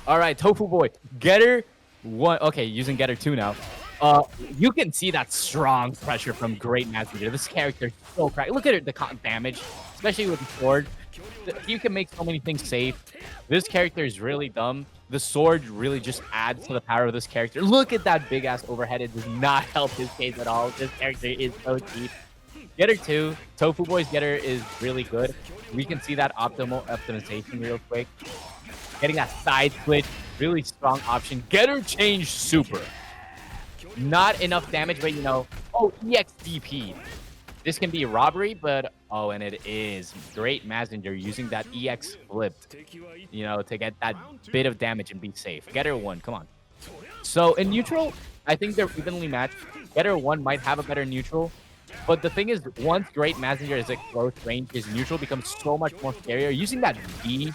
All right, Tofu Boy. Getter 1. Okay, using Getter 2 now. You can see that strong pressure from Great Mazinger. This character is so cracked. Look at it, the damage, especially with the sword. You can make so many things safe. This character is really dumb. The sword really just adds to the power of this character. Look at that big ass overhead. It does not help his case at all. This character is so cheap. Getter 2, Tofu Boy's Getter is really good. We can see that optimization real quick. Getting that side switch, really strong option. Getter change super. Not enough damage, but you know, oh, EXDP. This can be a robbery, but oh, and it is. Great Mazinger using that EX flipped, you know, to get that bit of damage and be safe. Getter 1, come on. So in neutral, I think they're evenly matched. Getter 1 might have a better neutral, but the thing is, once Great Mazinger is at close range, his neutral becomes so much more scarier. Using that V,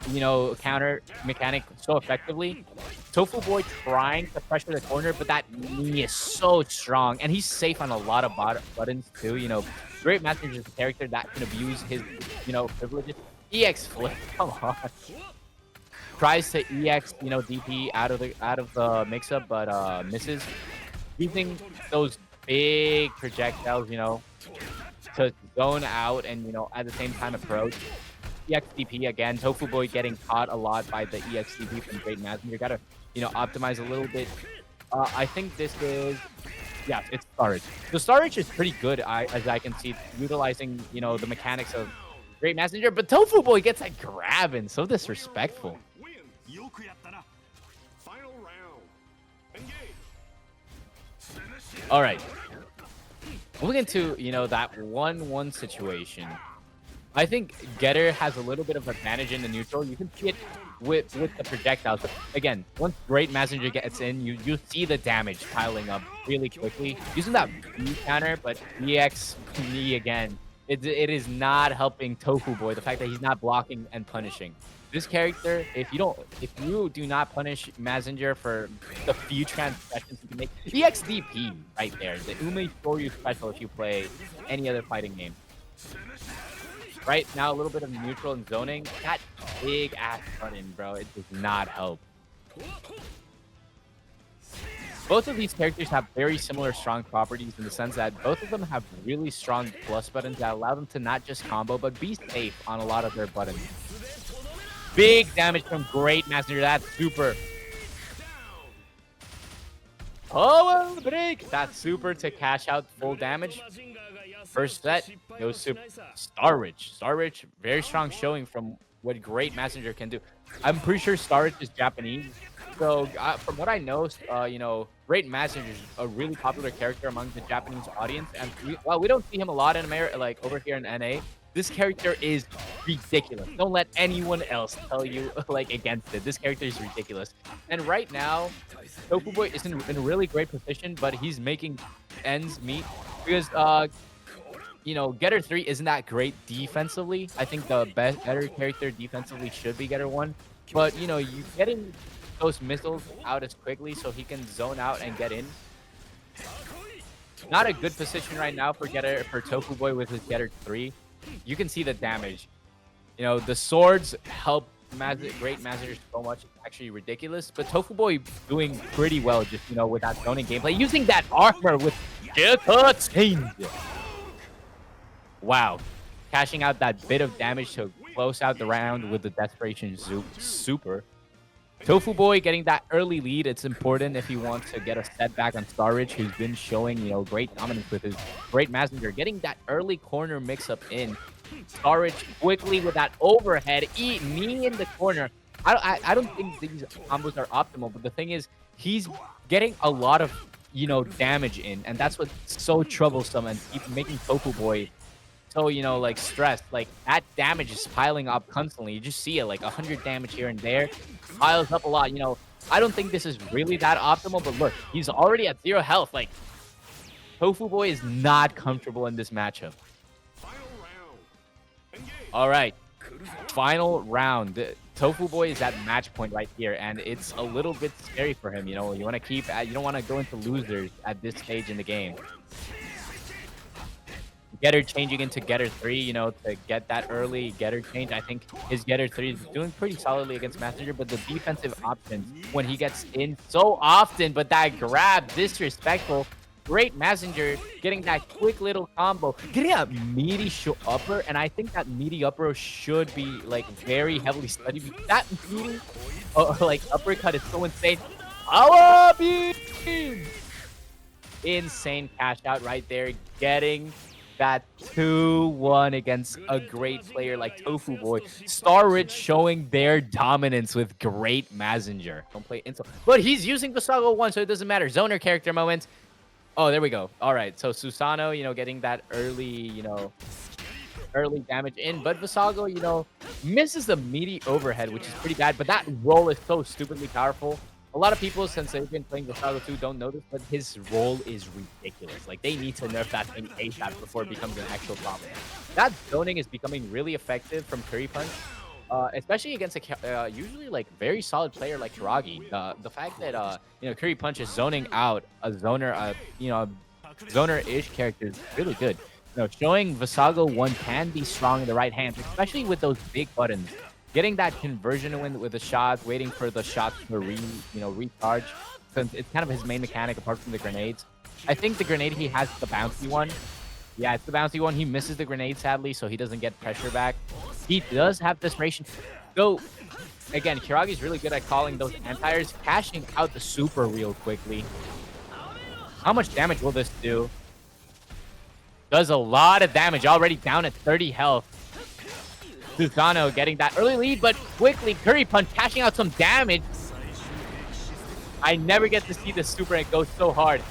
you know, counter mechanic so effectively. Tofu Boy trying to pressure the corner, but that knee is so strong, and he's safe on a lot of buttons too. You know, Great Mazinger is a character that can abuse his, you know, privileges. EX flip, come on. Tries to EX, you know, DP out of the mix-up, but misses. Using those big projectiles, you know, to zone out and, you know, at the same time approach. EXDP again. Tofu Boy getting caught a lot by the EXDP from Great Mazinger. You gotta, you know, optimize a little bit. I think this is, yeah, it's storage. The storage is pretty good, as I can see, utilizing, you know, the mechanics of Great Mazinger. But Tofu Boy gets that grab in, so disrespectful. All right, moving into, you know, that 1-1 situation. I think Getter has a little bit of advantage in the neutral. You can see it with the projectiles. But again, once Great Mazinger gets in, you see the damage piling up really quickly. Using that B counter, but EX knee again, it is not helping Tofu Boy. The fact that he's not blocking and punishing. This character, if you do not punish Mazinger for the few transgressions you can make, EXDP right there, the Ume Shoryu special if you play any other fighting game. Right now, a little bit of neutral and zoning. That big ass button, bro, it does not help. Both of these characters have very similar strong properties in the sense that both of them have really strong plus buttons that allow them to not just combo, but be safe on a lot of their buttons. Big damage from Great Mazinger. That's super. Oh, break. That's super to cash out full damage. First set, no super. Starrich, very strong showing from what Great Mazinger can do. I'm pretty sure Starrich is Japanese. So from what I know, you know, Great Mazinger is a really popular character among the Japanese audience. And while we don't see him a lot in America, like over here in NA, this character is ridiculous. Don't let anyone else tell you like against it. This character is ridiculous. And right now, Tofu Boy is in a really great position, but he's making ends meet because you know, Getter 3 isn't that great defensively. I think the better character defensively should be Getter 1. But, you know, you getting those missiles out as quickly so he can zone out and get in. Not a good position right now for Tofu Boy with his Getter 3. You can see the damage. You know, the swords help Great Mazinger so much. It's actually ridiculous. But Tofu Boy doing pretty well just, you know, with that zoning gameplay. Using that armor with Getter change. Wow. Cashing out that bit of damage to close out the round with the Desperation Super. Tofu Boy getting that early lead. It's important if he wants to get a setback on Starrich, who's been showing, you know, great dominance with his Great Mazinger. Getting that early corner mix-up in. Starrich quickly with that overhead. Knee in the corner. I don't think these combos are optimal, but the thing is, he's getting a lot of, you know, damage in, and that's what's so troublesome and keep making Tofu Boy so, you know, like stressed. Like that damage is piling up constantly. You just see it like 100 damage here and there, piles up a lot. You know, I don't think this is really that optimal, but look, he's already at 0 health. Like Tofu Boy is not comfortable in this matchup. All right, final round. Tofu Boy is at match point right here, and it's a little bit scary for him. You know, you want to you don't want to go into losers at this stage in the game. Getter changing into Getter 3, you know, to get that early Getter change. I think his Getter 3 is doing pretty solidly against Mazinger, but the defensive options when he gets in so often, but that grab, disrespectful. Great Mazinger getting that quick little combo, getting a meaty upper, and I think that meaty upper should be like very heavily studied. That meaty like uppercut is so insane. Power beam! Insane cash out right there, getting that 2-1 against a great player like Tofu Boy. Star Rich showing their dominance with great Mazinger. Don't play insult, but he's using Visago 1, so it doesn't matter. Zoner character moment. Oh, there we go. All right, so Susano, you know, getting that early, you know, early damage in, but Visago, you know, misses the meaty overhead, which is pretty bad, but that roll is so stupidly powerful. A lot of people, since they've been playing Visago 2, don't know this, but his roll is ridiculous. Like, they need to nerf that thing ASAP before it becomes an actual problem. That zoning is becoming really effective from Curry Punch, especially against a usually like very solid player like Hiragi. The fact that you know, Curry Punch is zoning out a zoner, you know, zoner-ish character is really good. You know, showing Visago 1 can be strong in the right hands, especially with those big buttons. Getting that conversion win with the shots, waiting for the shots to recharge, since it's kind of his main mechanic apart from the grenades. I think the grenade he has is the bouncy one. Yeah, it's the bouncy one. He misses the grenade, sadly, so he doesn't get pressure back. He does have desperation. So, again, Hiragi's really good at calling those anti-airs, cashing out the super real quickly. How much damage will this do? Does a lot of damage, already down at 30 health. Susano getting that early lead, but quickly, Curry Punch cashing out some damage. I never get to see the super, and it goes so hard.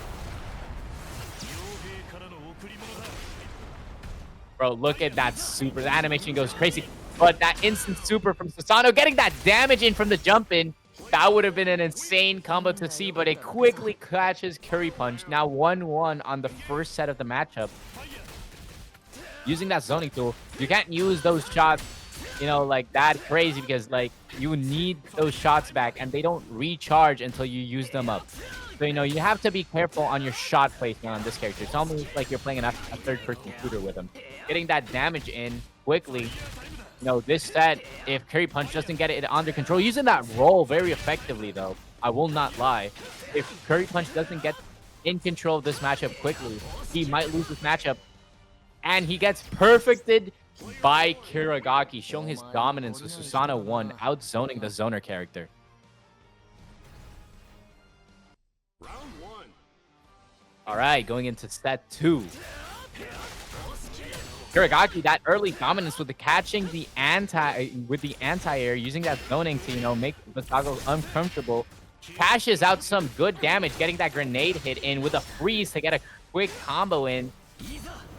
Bro, look at that super. The animation goes crazy. But that instant super from Susano, getting that damage in from the jump in. That would have been an insane combo to see, but it quickly catches Curry Punch. Now 1-1 on the first set of the matchup. Using that zoning tool, you can't use those shots, you know, like that crazy, because like you need those shots back and they don't recharge until you use them up. So, you know, you have to be careful on your shot placement on this character. It's almost like you're playing a third-person shooter with him. Getting that damage in quickly. You know, this set, if Curry Punch doesn't get it under control, using that roll very effectively, though, I will not lie. If Curry Punch doesn't get in control of this matchup quickly, he might lose this matchup. And he gets perfected by Kirigaki, showing his dominance with Susano 1, outzoning the zoner character. All right, going into set 2. Kirigaki, that early dominance with the catching the anti-air, using that zoning to, you know, make Visago uncomfortable. Cashes out some good damage, getting that grenade hit in with a freeze to get a quick combo in.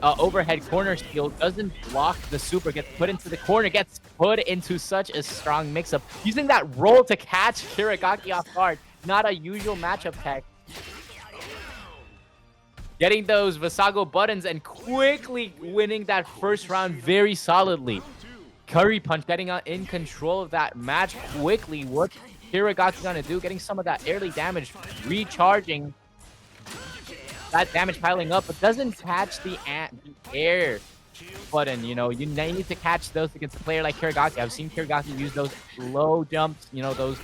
Overhead corner steal, doesn't block the super, gets put into the corner, gets put into such a strong mix-up. Using that roll to catch Kirigaki off guard. Not a usual matchup tech. Getting those Visago buttons and quickly winning that first round very solidly. Curry Punch getting in control of that match quickly. What Kirigaki gonna do? Getting some of that early damage, recharging. That damage piling up, but doesn't catch the air button. You know, you need to catch those against a player like Kirigaki. I've seen Kirigaki use those low jumps, you know, those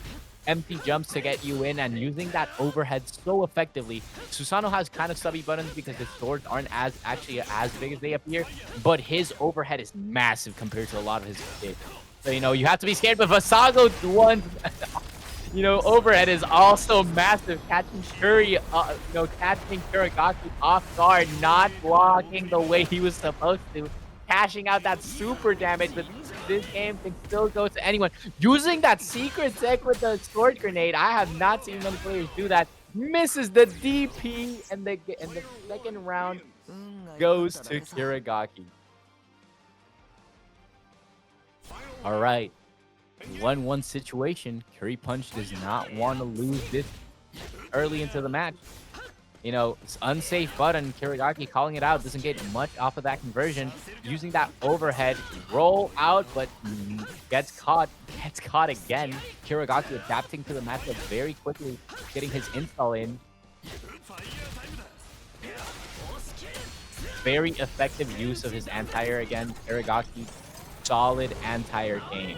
empty jumps to get you in, and using that overhead so effectively. Susano has kind of stubby buttons because his swords aren't actually as big as they appear, but his overhead is massive compared to a lot of his kids. So, you know, you have to be scared, but Visago 1, you know, overhead is also massive. Catching Curry, catching Kirigaki off guard, not blocking the way he was supposed to. Cashing out that super damage, but this game can still go to anyone. Using that secret tech with the sword grenade, I have not seen many players do that. Misses the DP, and the second round goes to Kirigaki. All right, 1-1 situation. Curry Punch does not want to lose this early into the match. You know, it's unsafe button. Kirigaki calling it out. Doesn't get much off of that conversion. Using that overhead, roll out, but gets caught. Gets caught again. Kirigaki adapting to the matchup very quickly, getting his install in. very effective use of his anti-air again. Aragaki, solid anti-air game.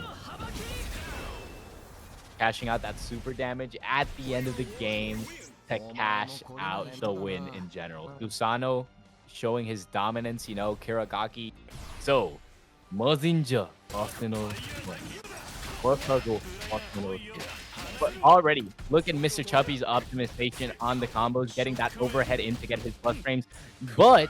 Cashing out that super damage at the end of the game to cash out the win in general. Susano showing his dominance, you know, Kiragaki. So, Mazinger, Arsenal, but already, look at Mr. Chubby's optimization on the combos, getting that overhead in to get his plus frames. But,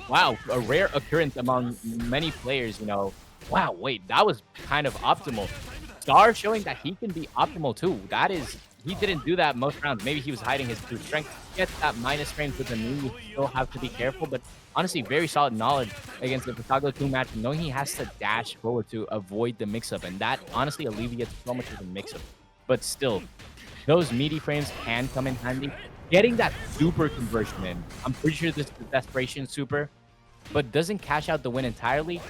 wow, a rare occurrence among many players, you know. Wow, wait, that was kind of optimal. Star showing that he can be optimal too. That is, he didn't do that most rounds. Maybe he was hiding his true strength. Gets that minus frames with the knee. You still have to be careful, but honestly, very solid knowledge against the Saga 2 match, knowing he has to dash forward to avoid the mix-up, and that honestly alleviates so much of the mix-up. But still, those meaty frames can come in handy. Getting that super conversion in. I'm pretty sure this is the Desperation super, but doesn't cash out the win entirely.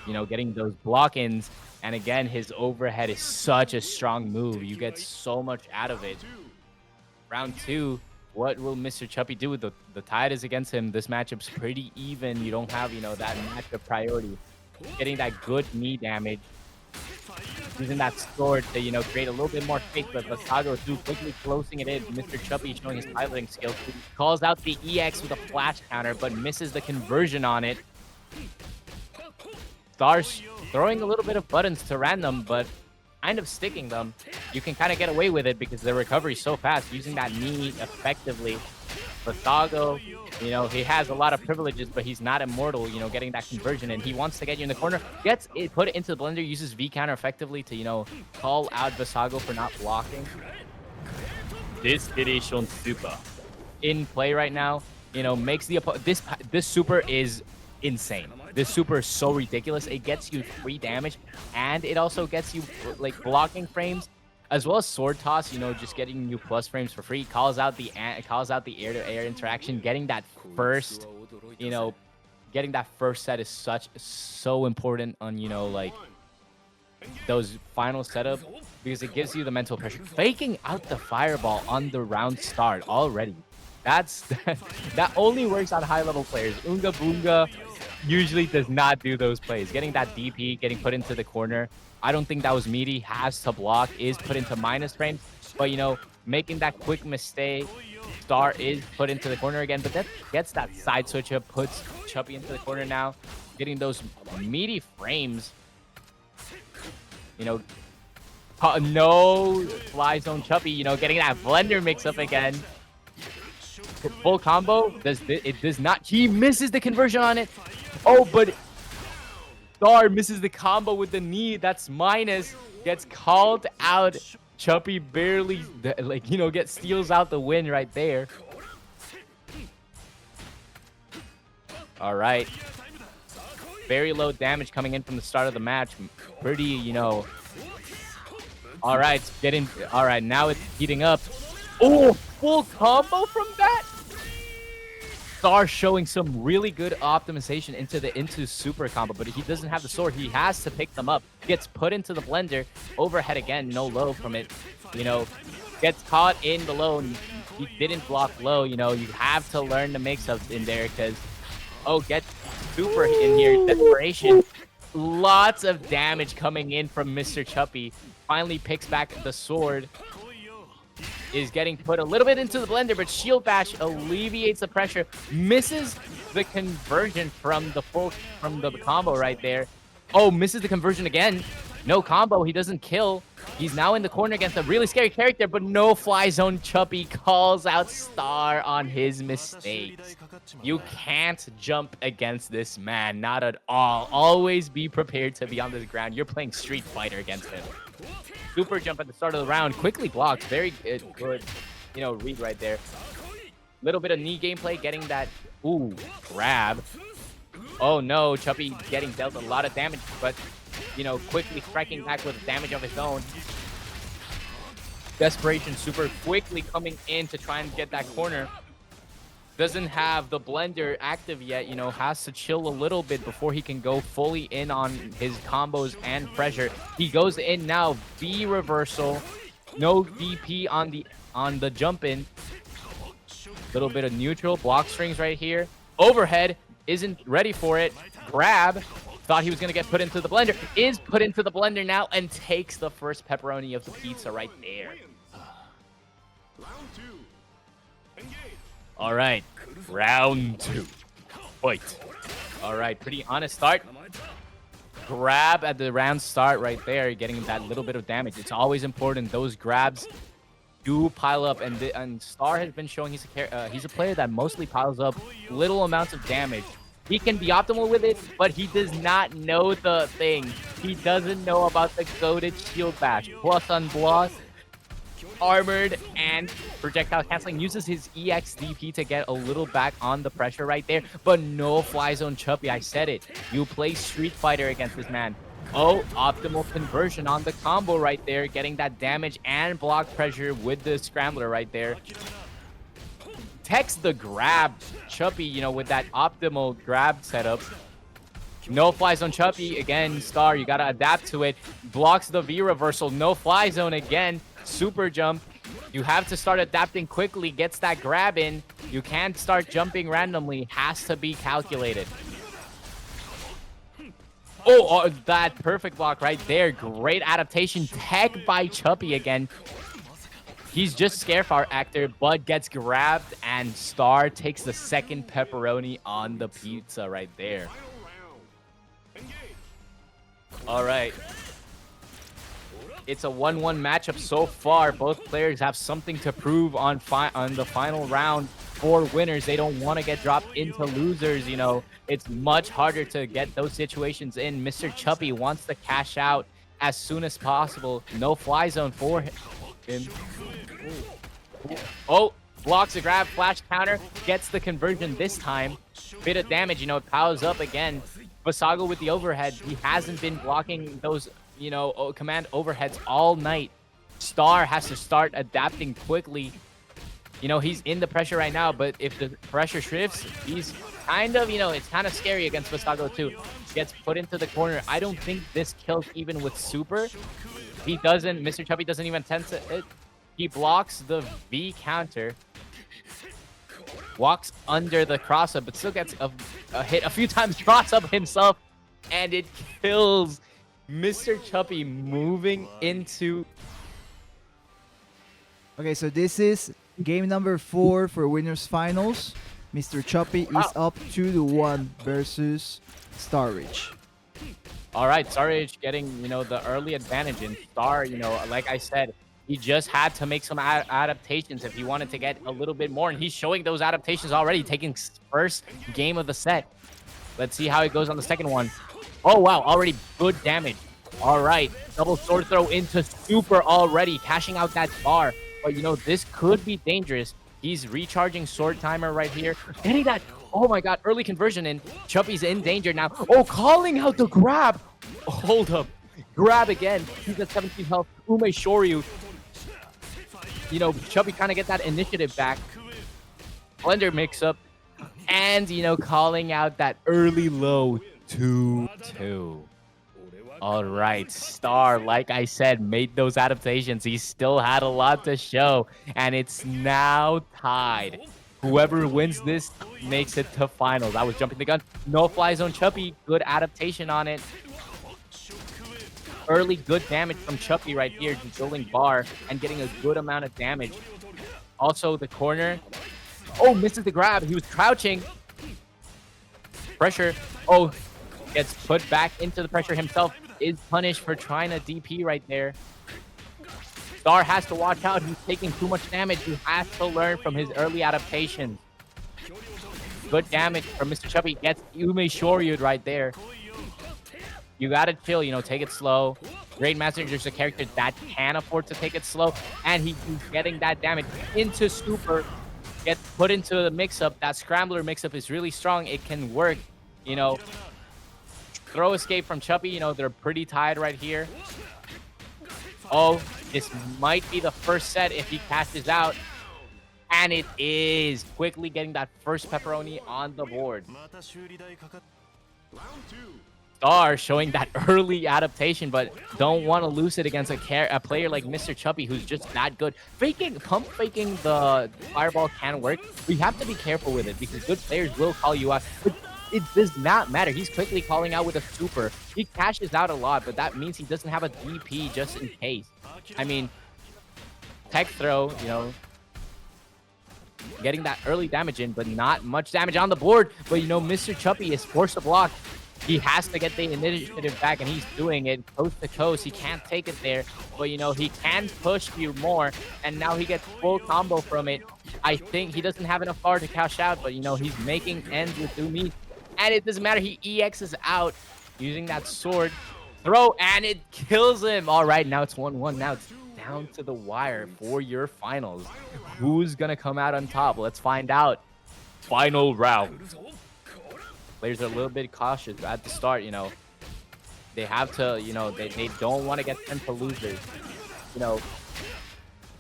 You know, getting those block-ins, and again, his overhead is such a strong move. You get so much out of it. Round 2, what will Mr. Chuppy do? The tide is against him. This matchup's pretty even. You don't have, you know, that matchup priority. Getting that good knee damage. Using that sword to, you know, create a little bit more space, but Saga 2 quickly closing it in. Mr. Chuppy showing his piloting skills. He calls out the EX with a flash counter, but misses the conversion on it. Star's throwing a little bit of buttons to random, but kind of sticking them. You can kind of get away with it because the recovery is so fast, using that knee effectively. But Saga, you know, he has a lot of privileges, but he's not immortal, you know, getting that conversion, and he wants to get you in the corner. Gets it, put it into the blender, uses V counter effectively to, you know, call out Visago for not blocking. Desperation super in play right now, you know, makes the this super is insane. This super is so ridiculous. It gets you free damage, and it also gets you like blocking frames, as well as sword toss. You know, just getting you plus frames for free. Calls out the air-to-air interaction. Getting that first, you know, getting that first set is so important on, you know, like those final setup, because it gives you the mental pressure. Faking out the fireball on the round start already. That only works on high-level players. Unga Boonga usually does not do those plays. Getting that DP, getting put into the corner. I don't think that was meaty. Has to block, is put into minus frames. But, you know, making that quick mistake. Star is put into the corner again, but that gets that side switch up, puts Chuppy into the corner now. Getting those meaty frames. You know, no fly zone Chuppy, you know, getting that blender mix up again. Full combo, it does not. He misses the conversion on it. Oh, but Star misses the combo with the knee. That's minus. Gets called out. Chuppy barely, like, you know, steals out the win right there. All right. Very low damage coming in from the start of the match. Pretty, you know. All right, all right, now it's heating up. Oh, full combo from that. Star showing some really good optimization into super combo, but he doesn't have the sword. He has to pick them up. Gets put into the blender. Overhead again, no low from it. You know, gets caught in the low. He didn't block low. You know, you have to learn the mix-ups in there because, oh, get super in here. Desperation. Lots of damage coming in from Mr. Chuppy. Finally picks back the sword. Is getting put a little bit into the blender, but shield bash alleviates the pressure. Misses the conversion from the combo right there. Oh, misses the conversion again. No combo. He doesn't kill. He's now in the corner against a really scary character, but no fly zone. Chuppy calls out Star on his mistakes. You can't jump against this man. Not at all. Always be prepared to be on the ground. You're playing Street Fighter against him. Super jump at the start of the round. Quickly blocked. Very good, you know, read right there. Little bit of knee gameplay. Getting that, ooh, grab. Oh no, Chuppy getting dealt a lot of damage, but, you know, quickly striking back with damage of his own. Desperation super quickly coming in to try and get that corner. Doesn't have the blender active yet, you know, has to chill a little bit before he can go fully in on his combos and pressure. He goes in now, V reversal, no DP on the jump in. Little bit of neutral. Block strings right here. Overhead. Isn't ready for it. Grab. Thought he was going to get put into the blender. Is put into the blender now and takes the first pepperoni of the pizza right there. All right. Round 2. Fight. All right. Pretty honest start. Grab at the round start right there, getting that little bit of damage. It's always important. Those grabs do pile up, and Star has been showing he's a player that mostly piles up little amounts of damage. He can be optimal with it, but he does not know the thing. He doesn't know about the goated shield bash. Plus on block, armored, and projectile canceling. Uses his EXDP to get a little back on the pressure right there, but no fly zone Chuppy. I said it. You play Street Fighter against this man. Oh, optimal conversion on the combo right there, getting that damage and block pressure with the scrambler right there. Text the grab Chuppy, you know, with that optimal grab setup. No fly zone Chuppy. Again, Star, you got to adapt to it. Blocks the V reversal. No fly zone again. Super jump. You have to start adapting quickly. Gets that grab in. You can't start jumping randomly. Has to be calculated. Oh, that perfect block right there. Great adaptation. Tech by Chuppy again. He's just Scare actor, but gets grabbed, and Star takes the second pepperoni on the pizza right there. All right. It's a 1-1 matchup so far. Both players have something to prove on the final round. For winners, they don't want to get dropped into losers. You know, it's much harder to get those situations in. Mr. Chuppy wants to cash out as soon as possible. No fly zone for him. Oh, blocks the grab, flash counter, gets the conversion this time. Bit of damage, you know, it powers up again. But Saga with the overhead, he hasn't been blocking those, you know, command overheads all night. Star has to start adapting quickly. You know, he's in the pressure right now, but if the pressure shifts, he's kind of, you know, it's kind of scary against Vasago too. Gets put into the corner. I don't think this kills even with super. He doesn't, Mr. Chuppy doesn't even attempt it. He blocks the V counter. Walks under the cross-up, but still gets a hit a few times, cross-up himself, and it kills Mr. Chuppy moving into... Okay, so this is game number 4 for winners finals. Mr. Chuppy is up 2-1 versus Starridge. All right, Starridge getting, you know, the early advantage. In Star, you know, like I said, he just had to make some adaptations if he wanted to get a little bit more, and he's showing those adaptations already, taking first game of the set. Let's see how it goes on the second one. Oh, wow, already good damage. All right, double sword throw into super already, cashing out that bar. But, you know, this could be dangerous. He's recharging sword timer right here. Getting that, oh my god, early conversion in. Chuppy's in danger now. Oh, calling out the grab. Hold up. Grab again. He's at 17 health. Ume Shoryu. You know, Chuppy trying to get that initiative back. Blender mix-up. And, you know, calling out that early low 2-2. All right, Star, like I said, made those adaptations. He still had a lot to show, and it's now tied. Whoever wins this makes it to finals. I was jumping the gun. No fly zone Chuppy. Good adaptation on it. Early good damage from Chuppy right here, building bar and getting a good amount of damage. Also, the corner. Oh, misses the grab. He was crouching. Pressure. Oh, gets put back into the pressure himself. Is punished for trying to DP right there. Star has to watch out. He's taking too much damage. He has to learn from his early adaptations. Good damage from Mr. Chuppy. Gets Ume Shoryu right there. You gotta chill, you know, take it slow. Great Mazinger's a character that can afford to take it slow. And he's getting that damage into super. Gets put into the mix-up. That scrambler mix-up is really strong. It can work, you know. Throw escape from Chuppy, you know, they're pretty tied right here. Oh, this might be the first set if he cashes out. And it is. Quickly getting that first pepperoni on the board. Star showing that early adaptation, but don't want to lose it against a player like Mr. Chubby, who's just that good. Pump faking the fireball can work. We have to be careful with it because good players will call you out. But it does not matter. He's quickly calling out with a super. He cashes out a lot, but that means he doesn't have a DP just in case. I mean, tech throw, you know, getting that early damage in, but not much damage on the board. But, you know, Mr. Chubby is forced to block. He has to get the initiative back, and he's doing it coast to coast. He can't take it there, but, you know, he can push you more, and now he gets full combo from it. I think he doesn't have enough power to cash out, but, you know, he's making ends with Doomy, and it doesn't matter. He EXs out using that sword throw, and it kills him. All right, now it's 1-1. Now it's down to the wire for your finals. Who's going to come out on top? Let's find out. Final round. Players are a little bit cautious at the start, you know. They have to, you know, they don't want to get sent to losers. You know,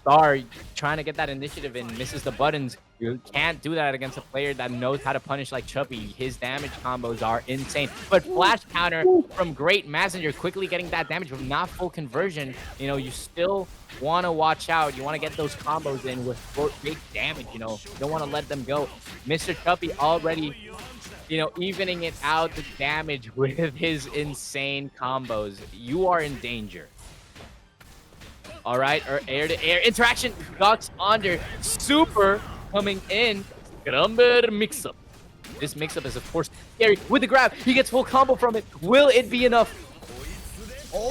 Star trying to get that initiative in, misses the buttons. You can't do that against a player that knows how to punish like Chubby. His damage combos are insane. But flash counter from great Mazinger, quickly getting that damage, but not full conversion. You know, you still want to watch out. You want to get those combos in with big damage, you know. You don't want to let them go. Mr. Chubby already, you know, evening it out the damage with his insane combos. You are in danger. All right, or air-to-air interaction. Ducks under. Super coming in. Grumber mix-up. This mix-up is, of course, scary. With the grab, he gets full combo from it. Will it be enough?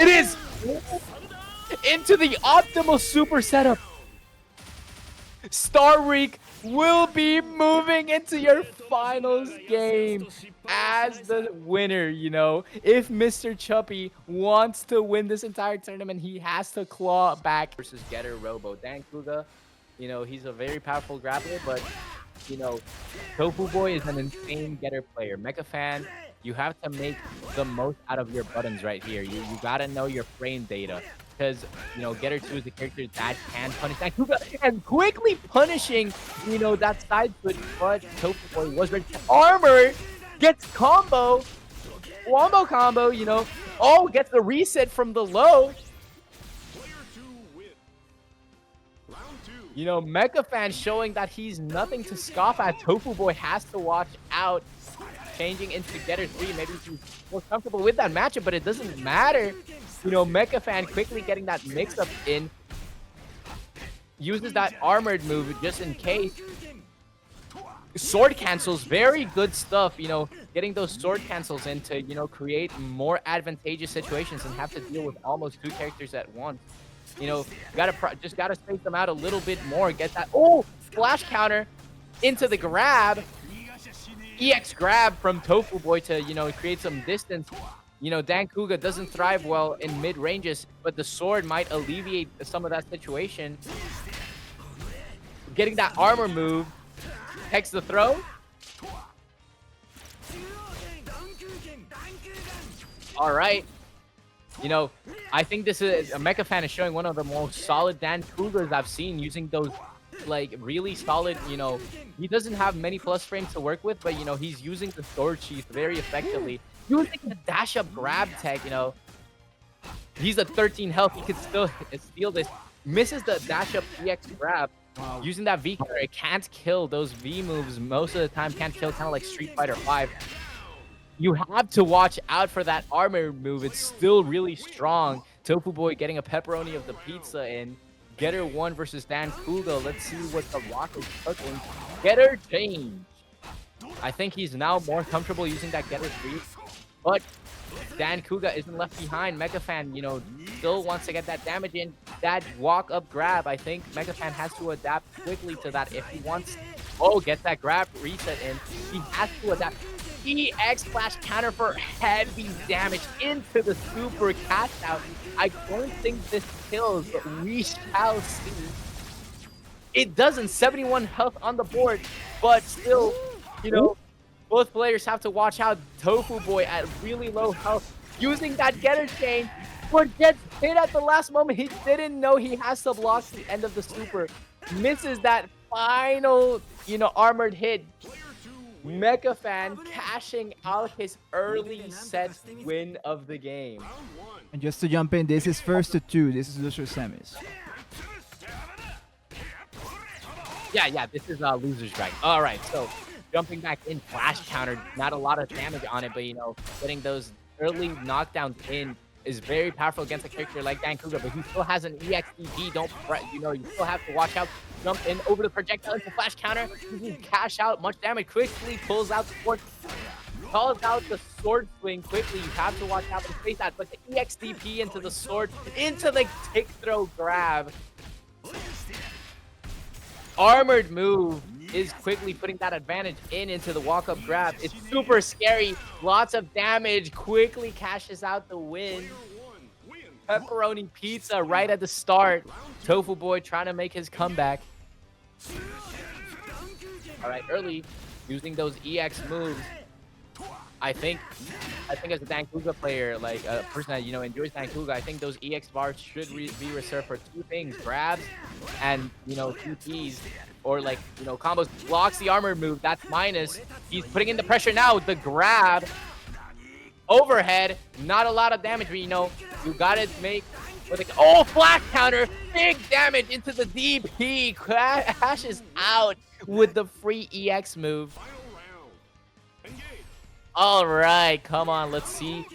It is! Into the optimal super setup. Starreek will be moving into your finals game as the winner, you know. If Mr. Chubby wants to win this entire tournament, he has to claw back versus getter Robo Dancouga. You know, he's a very powerful grappler, but, you know, Tofu Boy is an insane getter player. Mecha fan, you have to make the most out of your buttons right here. You gotta know your frame data. Because, you know, Getter 2 is a character that can punish Dancouga, and quickly punishing, you know, that side foot, but Tofu Boy was ready. Armor gets combo, wombo combo, you know. Oh, gets the reset from the low. You know, Mecha fan showing that he's nothing to scoff at. Tofu Boy has to watch out. Changing into Getter 3, maybe he's more comfortable with that matchup, but it doesn't matter. You know, Mecha fan quickly getting that mix-up in. Uses that armored move just in case. Sword cancels, very good stuff. You know, getting those sword cancels in to, you know, create more advantageous situations and have to deal with almost two characters at once. You know, just gotta space them out a little bit more. Get that, oh, flash counter into the grab. EX grab from Tofu Boy to, you know, create some distance. You know, Dancouga doesn't thrive well in mid ranges, but the sword might alleviate some of that situation. Getting that armor move. Hex the throw. All right. You know, I think this is a Mecha fan is showing one of the most solid Dancougas I've seen, using those like really solid, you know, he doesn't have many plus frames to work with, but, you know, he's using the sword sheath very effectively. Using the dash up grab tech, you know, he's at 13 health. He could still steal this. Misses the dash up EX grab. Wow. Using that V counter, it can't kill those V moves most of the time. Can't kill, kind of like Street Fighter 5. You have to watch out for that armor move. It's still really strong. Tofu Boy getting a pepperoni of the pizza in. Getter 1 versus Dancouga. Let's see what the Rock is cooking. Getter change. I think he's now more comfortable using that Getter 3. But Dancouga isn't left behind. Mecha fan, you know, still wants to get that damage in. That walk-up grab, I think Mecha fan has to adapt quickly to that if he wants. Oh, get that grab reset in. He has to adapt. EX flash counter for heavy damage into the super cast out. I don't think this kills, but we shall see. It doesn't. 71 health on the board, but still, you know, both players have to watch out. Tofu Boy at really low health, using that getter chain, but gets hit at the last moment. He didn't know he has to block the end of the super. Misses that final, you know, armored hit. Mecha Fan cashing out his early set win of the game. And just to jump in, this is first to 2. This is loser semis. Yeah, this is loser's drag. All right, so jumping back in, flash counter, not a lot of damage on it, but you know, getting those early knockdowns in is very powerful against a character like Dancouga, but he still has an EXDP. Don't fret, you know, you still have to watch out. Jump in over the projectile into flash counter. You can cash out much damage. Quickly pulls out the sword. Calls out the sword swing quickly. You have to watch out for the face out. But the EXDP into the sword, into the kick throw grab. Armored move is quickly putting that advantage into the walk-up grab. It's super scary. Lots of damage. Quickly cashes out the win. Pepperoni pizza right at the start. Tofu Boy trying to make his comeback. All right, early using those EX moves. I think as a Dancouga player, like a person that, you know, enjoys Dancouga, I think those EX bars should be reserved for 2 things: grabs and, you know, TPs, or like, you know, combos. Blocks the armor move, that's minus. He's putting in the pressure now. The grab, overhead, not a lot of damage, but you know, you gotta make. Oh, flash counter, big damage into the DP. Crashes out with the free EX move. All right, come on, let's see.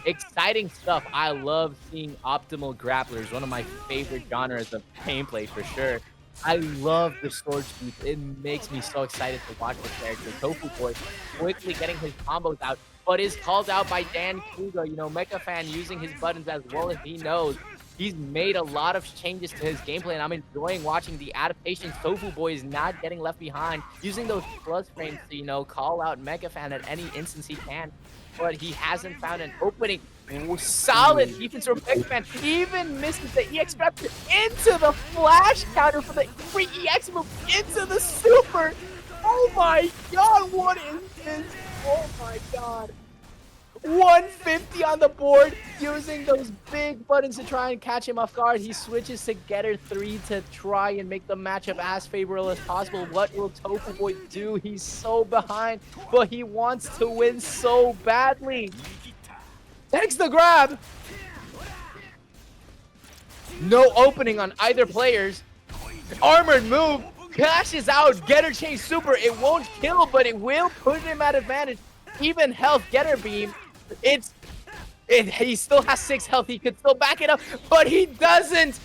Exciting stuff. I love seeing optimal grapplers, one of my favorite genres of gameplay for sure. I love the sword sweep. It makes me so excited to watch this character. Tofu Boy quickly getting his combos out, but is called out by Dancouga. You know, Mecha Fan using his buttons as well as he knows. He's made a lot of changes to his gameplay, and I'm enjoying watching the adaptations. Tofu Boy is not getting left behind, using those plus frames to, you know, call out Mecha Fan at any instance he can, but he hasn't found an opening. Solid defense from Mecha Fan. Even misses the EX grab into the flash counter for the free EX move into the super. Oh my god, what is this? Oh my god. 150 on the board, using those big buttons to try and catch him off guard. He switches to Getter 3 to try and make the matchup as favorable as possible. What will Tofu Boy do? He's so behind, but he wants to win so badly. Takes the grab. No opening on either players. Armored move, cashes out. Getter Chain Super. It won't kill, but it will put him at advantage. Even health, Getter Beam. He still has 6 health. He could still back it up, but he doesn't.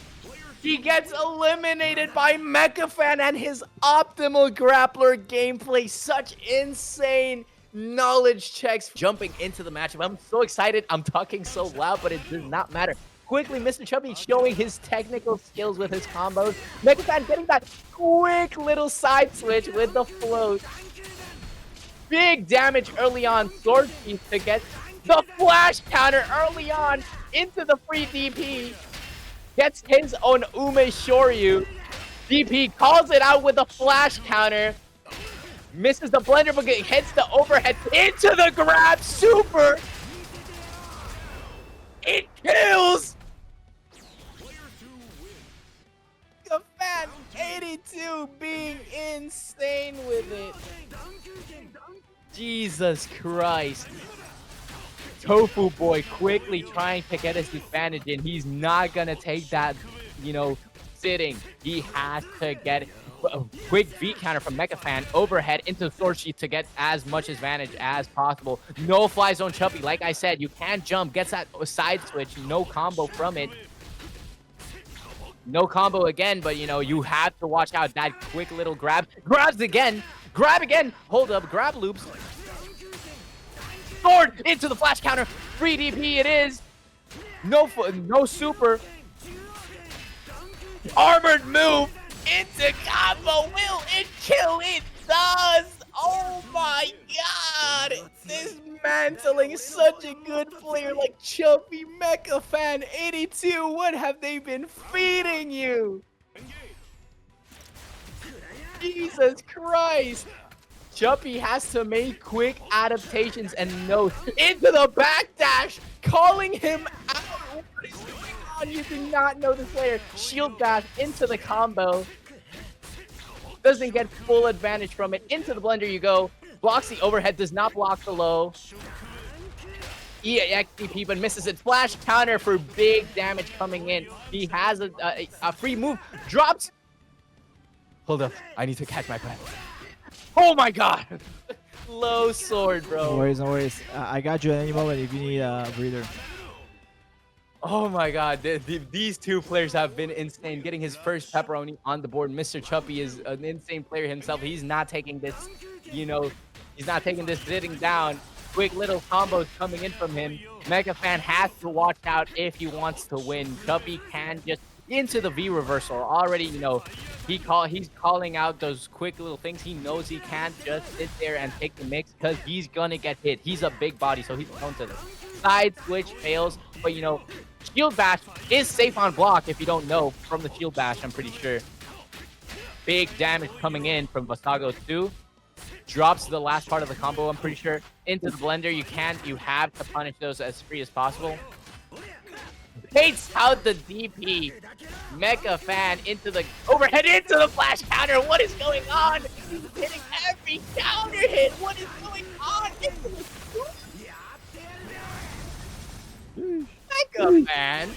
He gets eliminated by Mecha Fan and his optimal grappler gameplay. Such insane knowledge checks. Jumping into the matchup. I'm so excited. I'm talking so loud, but it does not matter. Quickly, Mr. Chubby showing his technical skills with his combos. Mecha Fan getting that quick little side switch with the float. Big damage early on. Sword piece to get the flash counter early on into the free DP. Gets his own Ume Shoryu. DP calls it out with a flash counter. Misses the blender, but hits the overhead into the grab. Super. It kills. The Fan 82 being insane with it. Jesus Christ. Tofu Boy quickly trying to get his advantage in. He's not gonna take that, you know, sitting. He has to get a quick V counter from Mecha Fan. Overhead into the sword sheath to get as much advantage as possible. No fly zone Chubby. Like I said, you can't jump. Gets that side switch. No combo from it. No combo again, but you know, you have to watch out. That quick little grab. Grabs again. Grab again. Hold up. Grab loops. Sword into the flash counter. Free DP it is. No super. Armored move into combo. Will it kill? It does. Oh my god. Dismantling such a good player like Chubby Mecha Fan 82. What have they been feeding you? Jesus Christ. Chubby has to make quick adaptations and notes into the backdash, calling him out. What is going on? You do not know this player. Shield dash into the combo. Doesn't get full advantage from it. Into the blender you go. Blocks the overhead, does not block the low. EXDP, but misses it. Flash counter for big damage coming in. He has a free move. Drops. Hold up. I need to catch my breath. Oh my god. Low sword, bro. No worries, no worries. I got you at any moment if you need a breather. Oh my god. These two players have been insane. Getting his first pepperoni on the board. Mr. Chuppy is an insane player himself. He's not taking this, he's not taking this sitting down. Quick little combos coming in from him. Mega Fan has to watch out if he wants to win. Chuppy can just into the V reversal. Already, he's calling out those quick little things. He knows he can't just sit there and take the mix because he's gonna get hit. He's a big body, so he's prone to this. Side switch fails, but shield bash is safe on block if you don't know from the shield bash, I'm pretty sure. Big damage coming in from Vasago 2. Drops the last part of the combo, I'm pretty sure. Into the blender, you have to punish those as free as possible. Takes out the DP. Mecha Fan into the overhead, into the flash counter. What is going on? He's hitting every counter hit. What is going on? Mecha Fan.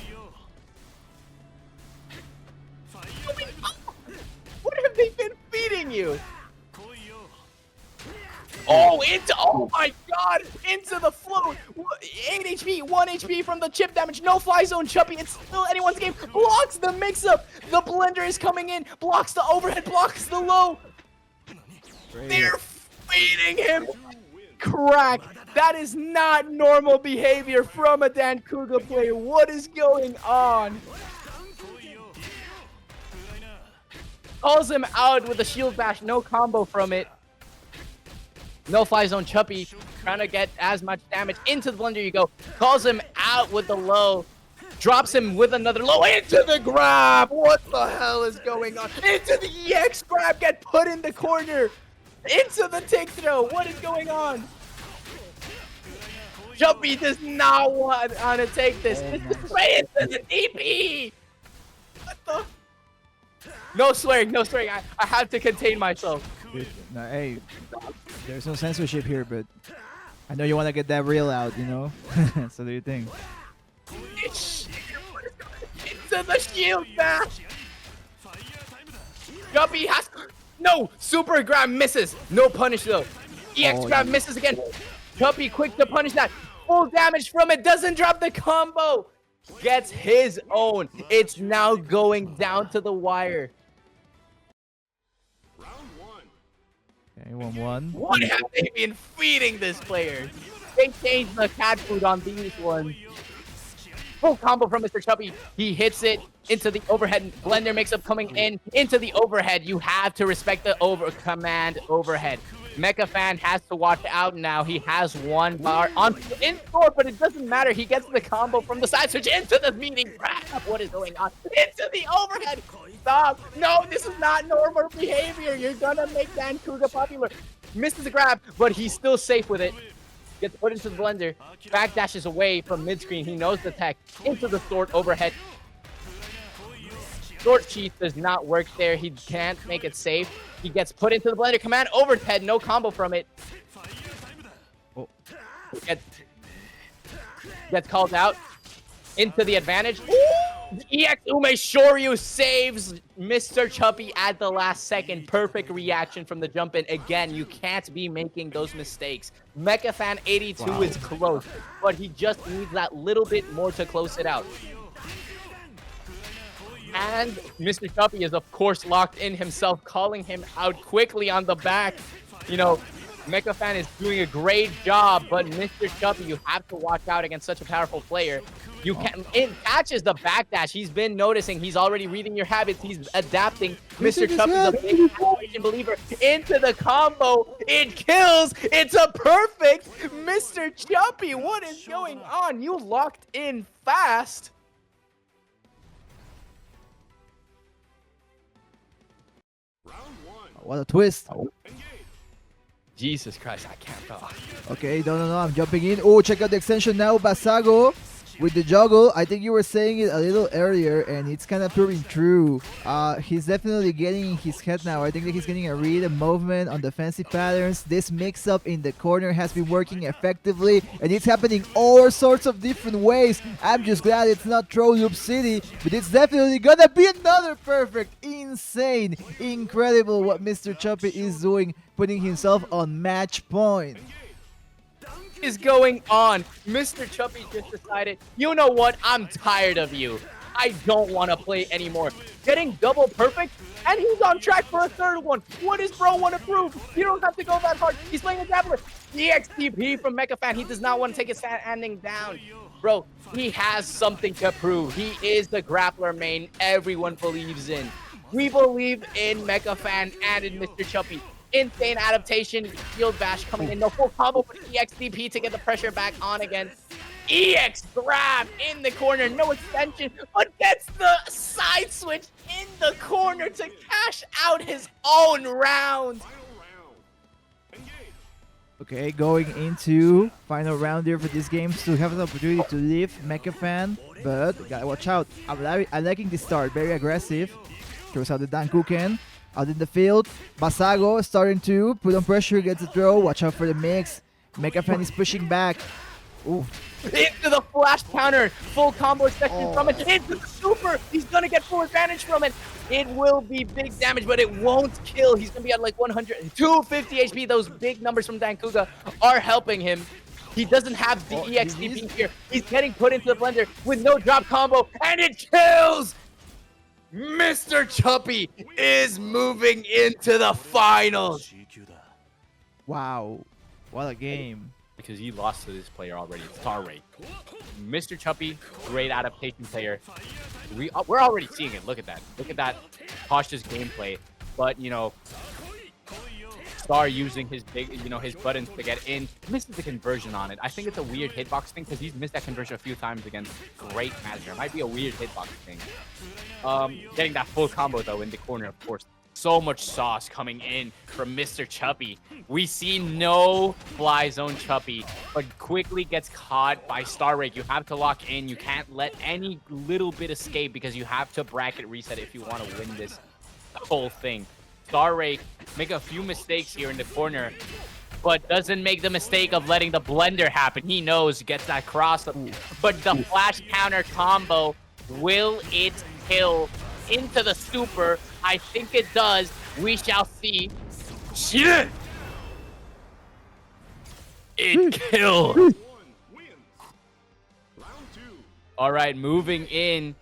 What have they been feeding you? Oh my god, into the float. 8 HP, 1 HP from the chip damage. No fly zone, Chuppy. It's still anyone's game. Blocks the mix-up. The blender is coming in. Blocks the overhead, blocks the low. They're feeding him. Crack. That is not normal behavior from a Dancouga player. What is going on? Calls him out with a shield bash. No combo from it. No fly zone, Chuppy trying to get as much damage. Into the blender you go. Calls him out with the low. Drops him with another low. Into the grab. What the hell is going on? Into the EX grab. Get put in the corner. Into the take throw. What is going on? Chuppy does not want to take this. It's straight into the DP. What the? No swearing, no swearing. I have to contain myself. No, hey, there's no censorship here, but I know you want to get that reel out, So do you think? Into the shield bash. Chuppy has no super grab, misses. No punish though. EX grab misses again. Chuppy quick to punish that. Full damage from it. Doesn't drop the combo. Gets his own. It's now going down to the wire. Okay, 1-1. What have they been feeding this player? They changed the cat food on these ones. Full combo from Mr. Chuppy. He hits it into the overhead. Blender mix-up coming in into the overhead. You have to respect the command overhead. Mecha Fan has to watch out now. He has one bar on in store, but it doesn't matter. He gets the combo from the side switch into the meeting. What is going on? Into the overhead. Stop. No, this is not normal behavior. You're gonna make Dancouga popular. Misses the grab, but he's still safe with it. Gets put into the blender. Backdashes away from mid-screen. He knows the tech. Into the sword overhead. Sword cheat does not work there. He can't make it safe. He gets put into the blender. Command overhead. No combo from it. Oh. Gets called out. Into the advantage. EX Ume Shoryu saves Mr. Chuppy at the last second. Perfect reaction from the jump in. Again, you can't be making those mistakes. Mecha Fan 82 is close, but he just needs that little bit more to close it out. And Mr. Chuppy is, of course, locked in himself, calling him out quickly on the back. Mecha Fan is doing a great job, but Mr. Chuppy, you have to watch out against such a powerful player. It catches the backdash. He's been noticing. He's already reading your habits. He's adapting. Mr. Chuppy's a big action believer. Into the combo. It kills. It's a perfect Mr. Chuppy. What is going on? You locked in fast. What a twist. Jesus Christ, I can't talk. Okay, no, I'm jumping in. Oh, check out the extension now. Vasago with the juggle, I think you were saying it a little earlier, and it's kind of proving true. He's definitely getting in his head now. I think that he's getting a read and movement on defensive patterns. This mix-up in the corner has been working effectively, and it's happening all sorts of different ways. I'm just glad it's not Throw Loop City, but it's definitely gonna be another perfect, insane, incredible what Mr. Choppy is doing, putting himself on match point. Is going on? Mr. Choppy just decided, you know what? I'm tired of you. I don't want to play anymore. Getting double perfect, and he's on track for a third one. What does bro want to prove? You don't have to go that hard. He's playing a grappler. EXTP from Mecha Fan. He does not want to take his standing down. Bro, he has something to prove. He is the grappler main everyone believes in. We believe in Mecha Fan and in Mr. Choppy. Insane adaptation, shield bash coming in, no full combo for EXDP to get the pressure back on again. EX grab in the corner, no extension, but gets the side switch in the corner to cash out his own round. Okay, going into final round here for this game, still have the opportunity to leave Mecha Fan, but gotta watch out. I'm liking this start, very aggressive. Throws out the Dancouga. Out in the field, Basago starting to put on pressure, gets a throw. Watch out for the mix. Mecha Fan is pushing back. Ooh. Into the flash counter, full combo section from it, into the super. He's gonna get full advantage from it. It will be big damage, but it won't kill. He's gonna be at like 100, 250 HP. Those big numbers from Dancouga are helping him. He doesn't have the EXDP here. He's getting put into the blender with no drop combo, and it kills. Mr. Choppy is moving into the finals. Wow, what a game. Because he lost to this player already, Star Ray. Mr. Choppy, great adaptation player. We're already seeing it. Look at that. Look at that cautious gameplay. But, you know, Star using his big, his buttons to get in, misses the conversion on it. I think it's a weird hitbox thing because he's missed that conversion a few times against great Mazinger. It might be a weird hitbox thing. Getting that full combo though in the corner, of course. So much sauce coming in from Mr. Choppy. We see no fly zone Choppy, but quickly gets caught by Star Ray. You have to lock in. You can't let any little bit escape because you have to bracket reset if you want to win this whole thing. Star Ray make a few mistakes here in the corner, but doesn't make the mistake of letting the blender happen. He knows, gets that cross up, but the flash counter combo, will it kill into the super? I think it does. We shall see. Shit! It killed. All right, moving in.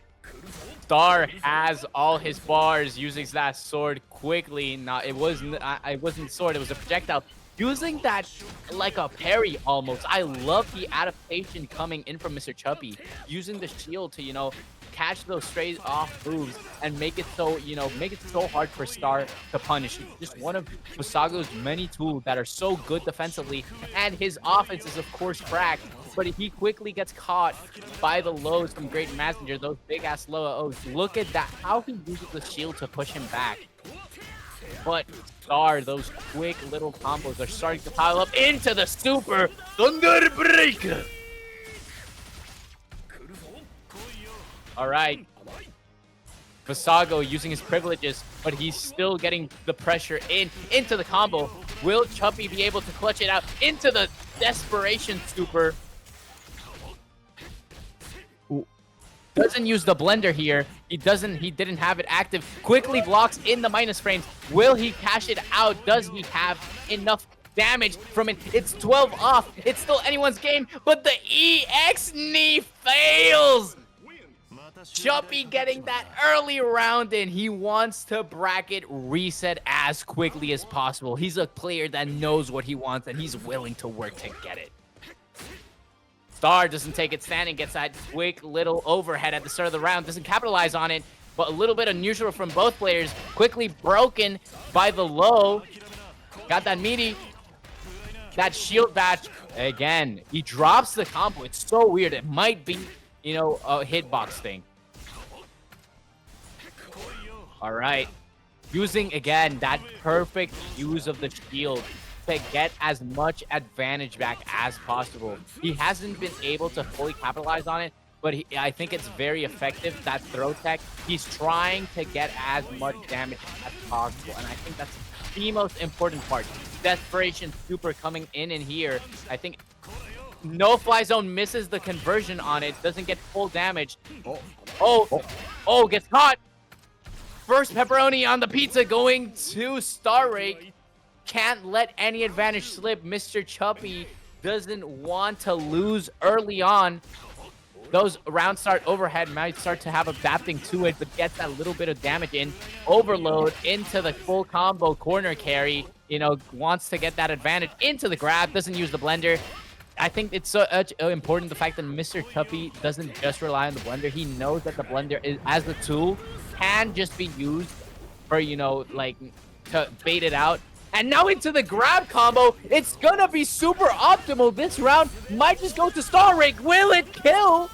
Star has all his bars, using that sword quickly. Now it wasn't sword, it was a projectile. Using that like a parry almost. I love the adaptation coming in from Mr. Choppy. Using the shield to, catch those straight off moves and make it so, make it so hard for Star to punish. It's just one of Basago's many tools that are so good defensively, and his offense is of course cracked, but he quickly gets caught by the lows from Great Mazinger, those big ass low O's. Look at that, how he uses the shield to push him back. But Star, those quick little combos are starting to pile up into the super Thunderbreaker. All right, Basago using his privileges, but he's still getting the pressure into the combo. Will Choppy be able to clutch it out into the desperation super? Ooh. Doesn't use the blender here. He didn't have it active. Quickly blocks in the minus frames. Will he cash it out? Does he have enough damage from it? It's 12 off. It's still anyone's game, but the EX knee fails. Choppy getting that early round in. He wants to bracket reset as quickly as possible. He's a player that knows what he wants, and he's willing to work to get it. Star doesn't take it standing, gets that quick little overhead at the start of the round, doesn't capitalize on it, but a little bit of neutral from both players. Quickly broken by the low. Got that meaty. That shield bash. Again, he drops the combo. It's so weird. It might be, a hitbox thing. All right. Using, again, that perfect use of the shield to get as much advantage back as possible. He hasn't been able to fully capitalize on it, but I think it's very effective, that throw tech. He's trying to get as much damage as possible, and I think that's the most important part. Desperation super coming in here. I think no fly zone misses the conversion on it, doesn't get full damage. Oh, gets caught. First pepperoni on the pizza going to Star Rake. Can't let any advantage slip. Mr. Chuppy doesn't want to lose early on. Those round start overhead might start to have adapting to it, but gets that little bit of damage in. Overload into the full combo corner carry. You know, wants to get that advantage into the grab. Doesn't use the blender. I think it's so important, the fact that Mr. Chuppy doesn't just rely on the blender. He knows that the blender is, as a tool, can just be used for, you know, like, to bait it out. And now into the grab combo. It's gonna be super optimal. This round might just go to Star Rake. Will it kill?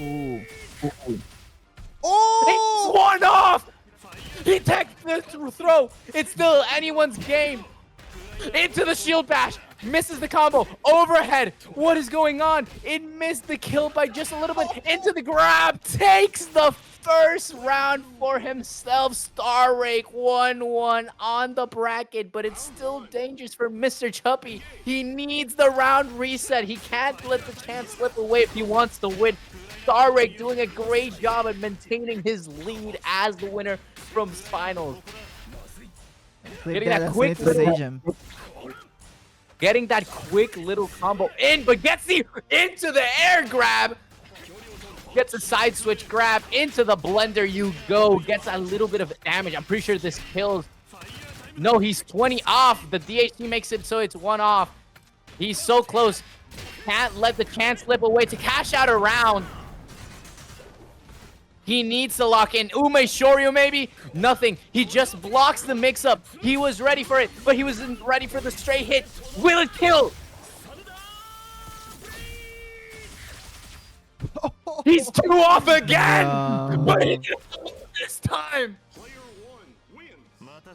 Ooh. Oh! It's one off! He teched the throw. It's still anyone's game. Into the shield bash. Misses the combo. Overhead. What is going on? It missed the kill by just a little bit. Into the grab. Takes the first round for himself. Star Rake 1-1 on the bracket, but it's still dangerous for Mr. Chuppy. He needs the round reset. He can't let the chance slip away if he wants to win. Star Rake doing a great job at maintaining his lead as the winner from finals. Getting that quick little combo in, but gets the into the air grab. Gets a side switch grab into the blender. You go. Gets a little bit of damage. I'm pretty sure this kills. No, he's 20 off. The DHT makes it so it's 1 off. He's so close. Can't let the chance slip away to cash out a round. He needs to lock in. Ume Shoryu maybe? Nothing. He just blocks the mix-up. He was ready for it, but he wasn't ready for the straight hit. Will it kill? He's 2 off again! No. But he did it this time!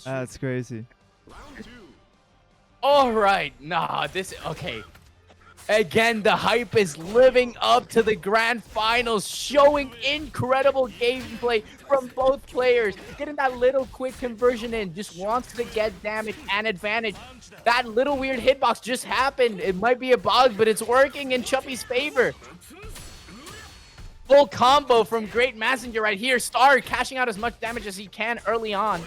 That's crazy. Alright, nah, okay. Again, the hype is living up to the grand finals, showing incredible gameplay from both players. Getting that little quick conversion in, just wants to get damage and advantage. That little weird hitbox just happened. It might be a bug, but it's working in Chuppy's favor. Full combo from Great Mazinger right here. Star cashing out as much damage as he can early on.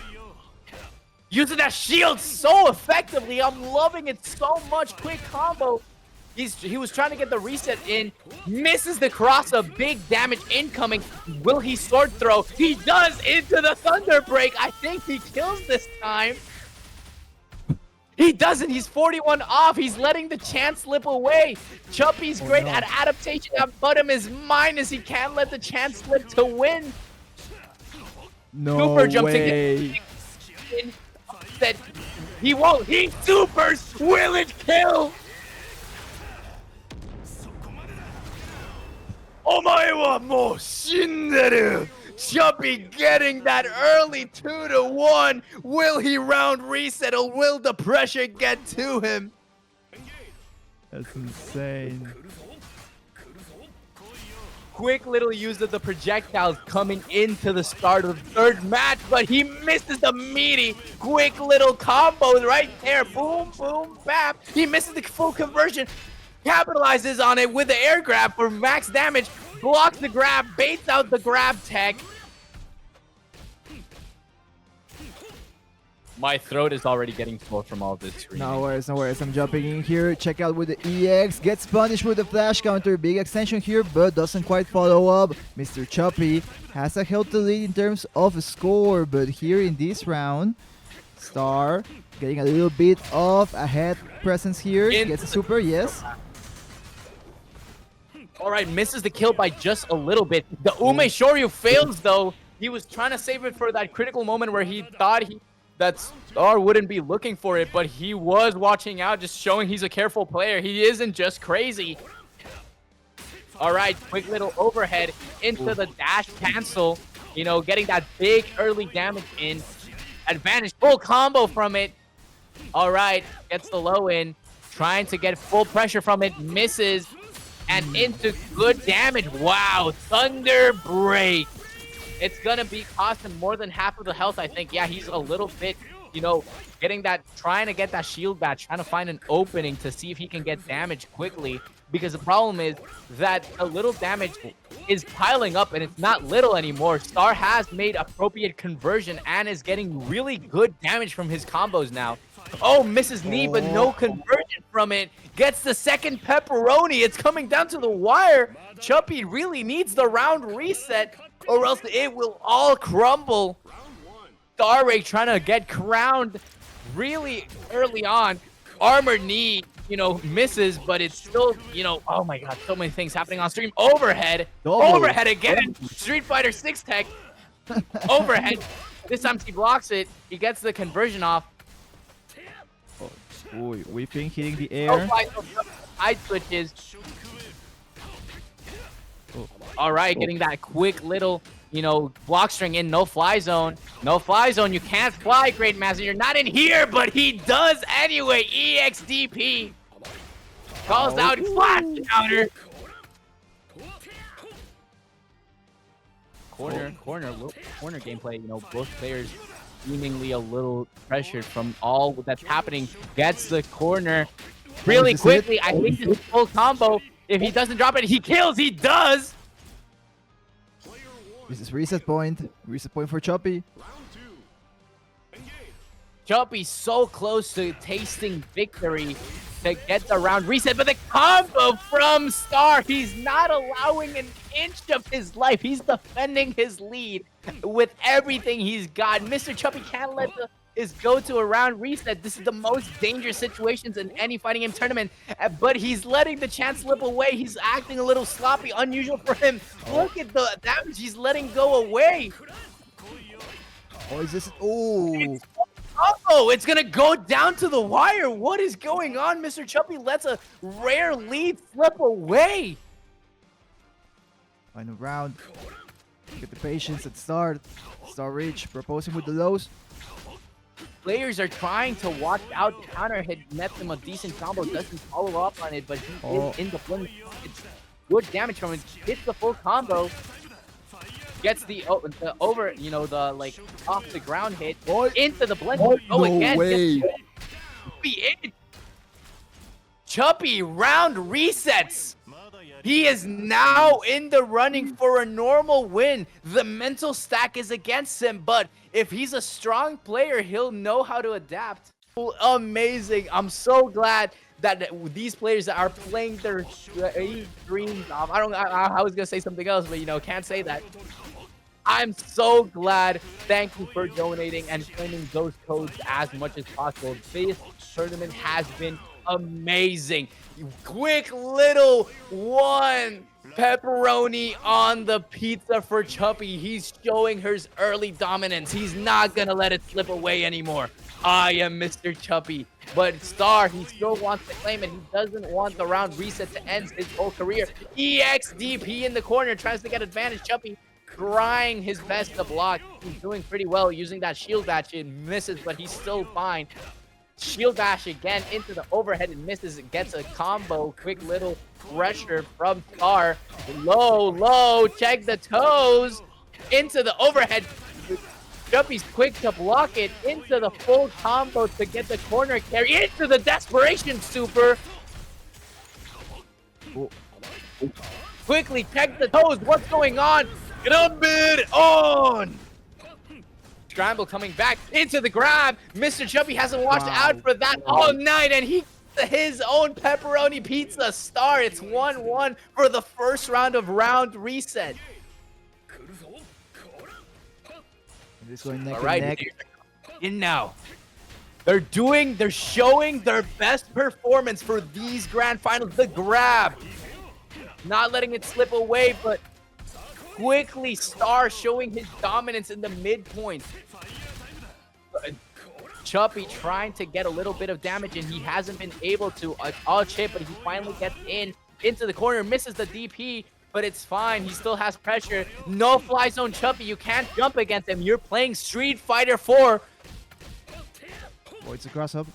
Using that shield so effectively. I'm loving it so much. Quick combo. He was trying to get the reset in. Misses the cross up. Big damage incoming. Will he sword throw? He does into the thunder break. I think he kills this time. He doesn't. He's 41 off. He's letting the chance slip away. Chuppy's great at adaptation. That bottom is minus. He can't let the chance slip to win. No Super jump way. That he won't. He supers. Will it kill? Omae wa mou shinderu. Chuppy getting that early 2-1. Will he round reset or will the pressure get to him? That's insane. Quick little use of the projectiles coming into the start of the third match, but he misses the meaty quick little combos right there. Boom, boom, bam. He misses the full conversion. Capitalizes on it with the air grab for max damage. Blocks the grab, baits out the grab tech. My throat is already getting full from all this screaming. No worries, no worries. I'm jumping in here. Check out with the EX. Gets punished with the flash counter. Big extension here, but doesn't quite follow up. Mr. Chuppy has a healthy lead in terms of score, but here in this round, Star getting a little bit of a head presence here. Gets a super, yes. All right, misses the kill by just a little bit. The Ume Shoryu fails, though. He was trying to save it for that critical moment where he thought that Star wouldn't be looking for it, but he was watching out, just showing he's a careful player. He isn't just crazy. All right, quick little overhead into the dash cancel. You know, getting that big early damage in. Advantage, full combo from it. All right, gets the low in. Trying to get full pressure from it. Misses. and into good damage. Wow, Thunder Break. It's gonna be cost him more than half of the health, I think. Yeah, he's a little bit, you know, trying to get that shield batch, trying to find an opening to see if he can get damage quickly. Because the problem is that a little damage is piling up, and it's not little anymore. Star has made appropriate conversion and is getting really good damage from his combos now. Oh, misses knee, but no conversion from it. Gets the second pepperoni. It's coming down to the wire. Chuppy really needs the round reset, or else it will all crumble. Starray trying to get crowned really early on. Armored knee, you know, misses, but it's still, you know, oh my god, so many things happening on stream. Overhead. Overhead again. Street Fighter 6 tech. Overhead. This time he blocks it. He gets the conversion off. Oh, whipping, hitting the air. Side switches. All right, getting that quick little, you know, block string in. No fly zone. No fly zone. You can't fly, Great Mazinger. You're not in here, but he does anyway. EXDP. Calls out flash counter. Corner gameplay. You know, both players seemingly a little pressured from all that's happening. Gets the corner really quickly. I think this is full combo. If he doesn't drop it, he kills. He does. This is reset point. Reset point for Choppy. Choppy so close to tasting victory to get the round reset, but the combo from Star, he's not allowing an inch of his life. He's defending his lead with everything he's got. Mr. Choppy can't let his go to a round reset. This is the most dangerous situations in any fighting game tournament, but he's letting the chance slip away. He's acting a little sloppy, unusual for him. Look at the damage he's letting go away. Oh, is this? Oh. Oh, it's gonna go down to the wire. What is going on? Mr. Choppy lets a rare lead slip away. Final round. Get the patience at start. Star reach, proposing with the lows. Players are trying to watch out. The counter hit met them a decent combo. Doesn't follow up on it, but he is in the blend. It's good damage from it. Hits the full combo. Gets the over, you know, the like off the ground hit into the blend. No again. way. Choppy round resets. He is now in the running for a normal win. The mental stack is against him, but if he's a strong player, he'll know how to adapt. Amazing. I'm so glad that these players that are playing their dreams off. I was gonna say something else, but you know, can't say that. I'm so glad. Thank you for donating and claiming those codes as much as possible. This tournament has been amazing. Quick little one pepperoni on the pizza for Choppy. He's showing his early dominance. He's not gonna let it slip away anymore. I am Mr. Choppy. But Star, he still wants to claim it. He doesn't want the round reset to end his whole career. EXDP in the corner tries to get advantage. Choppy trying his best to block. He's doing pretty well using that shield dash. It misses, but he's still fine. Shield dash again into the overhead and misses. It gets a combo. Quick little pressure from Star. Low. Check the toes. Into the overhead. Choppy's quick to block it. Into the full combo to get the corner carry. Into the desperation super. Quickly check the toes. What's going on? Grab on! Scramble coming back into the grab. Mr. Choppy hasn't watched out for that all night, and he gets his own pepperoni pizza. Star, it's 1-1 for the first round of round reset. Just going neck all right, and neck. in now. They're showing their best performance for these grand finals. The grab. Not letting it slip away, but quickly Star showing his dominance in the midpoint. Choppy trying to get a little bit of damage, and he hasn't been able to all chip, but he finally gets into the corner, misses the DP, but it's fine. He still has pressure. No fly zone Choppy. You can't jump against him. You're playing Street Fighter 4. Oh, it's a cross up.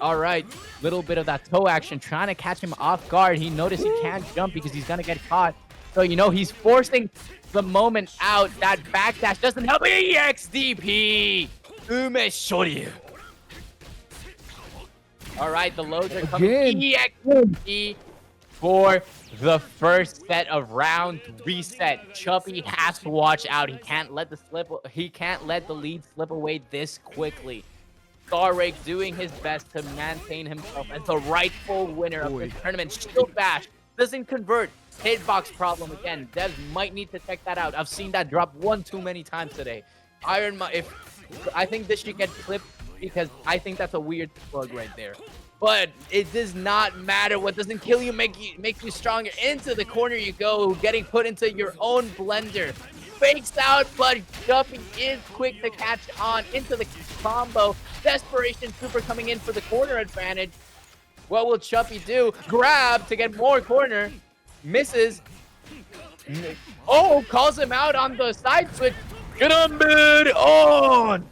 All right, little bit of that toe action, trying to catch him off guard. He noticed he can't jump because he's gonna get caught. So, you know, he's forcing the moment out. That backdash doesn't help. EXDP! Umeshoryu. All right, the loads are coming. EXDP for the first set of round reset. Chubby has to watch out. He can't let the lead slip away this quickly. Starrake doing his best to maintain himself as the rightful winner of this tournament. Shield bash doesn't convert. Hitbox problem again. Devs might need to check that out. I've seen that drop one too many times today. I think this should get clipped because I think that's a weird bug right there. But it does not matter. What doesn't kill you make you stronger. Into the corner you go, getting put into your own blender. Fakes out, but Guppy is quick to catch on into the combo. Desperation Super coming in for the corner advantage. What will Chuppy do? Grab to get more corner. Misses. Oh, calls him out on the side switch. Get on mid on.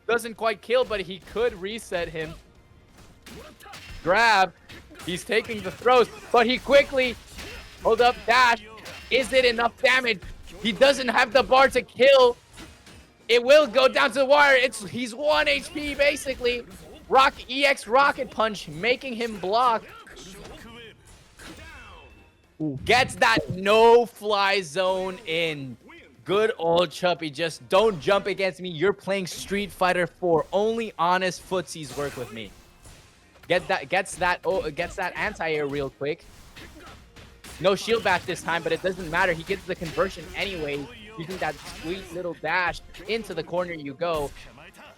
Doesn't quite kill, but he could reset him. Grab. He's taking the throws, but he quickly hold up dash. Is it enough damage? He doesn't have the bar to kill. It will go down to the wire. He's 1 HP basically. EX Rocket Punch making him block. Gets that no-fly zone in. Good old Chuppy. Just don't jump against me. You're playing Street Fighter 4. Only honest footsies work with me. Gets that anti-air real quick. No shield bash this time, but it doesn't matter. He gets the conversion anyway. Using that sweet little dash. Into the corner you go.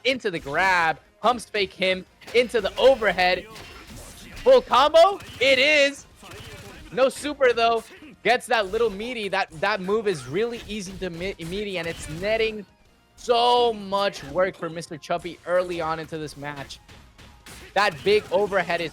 Into the grab. Pumps fake him. Into the overhead. Full combo? It is. No super though. Gets that little meaty. That move is really easy to meaty, and it's netting so much work for Mr. Chuppy early on into this match. That big overhead is,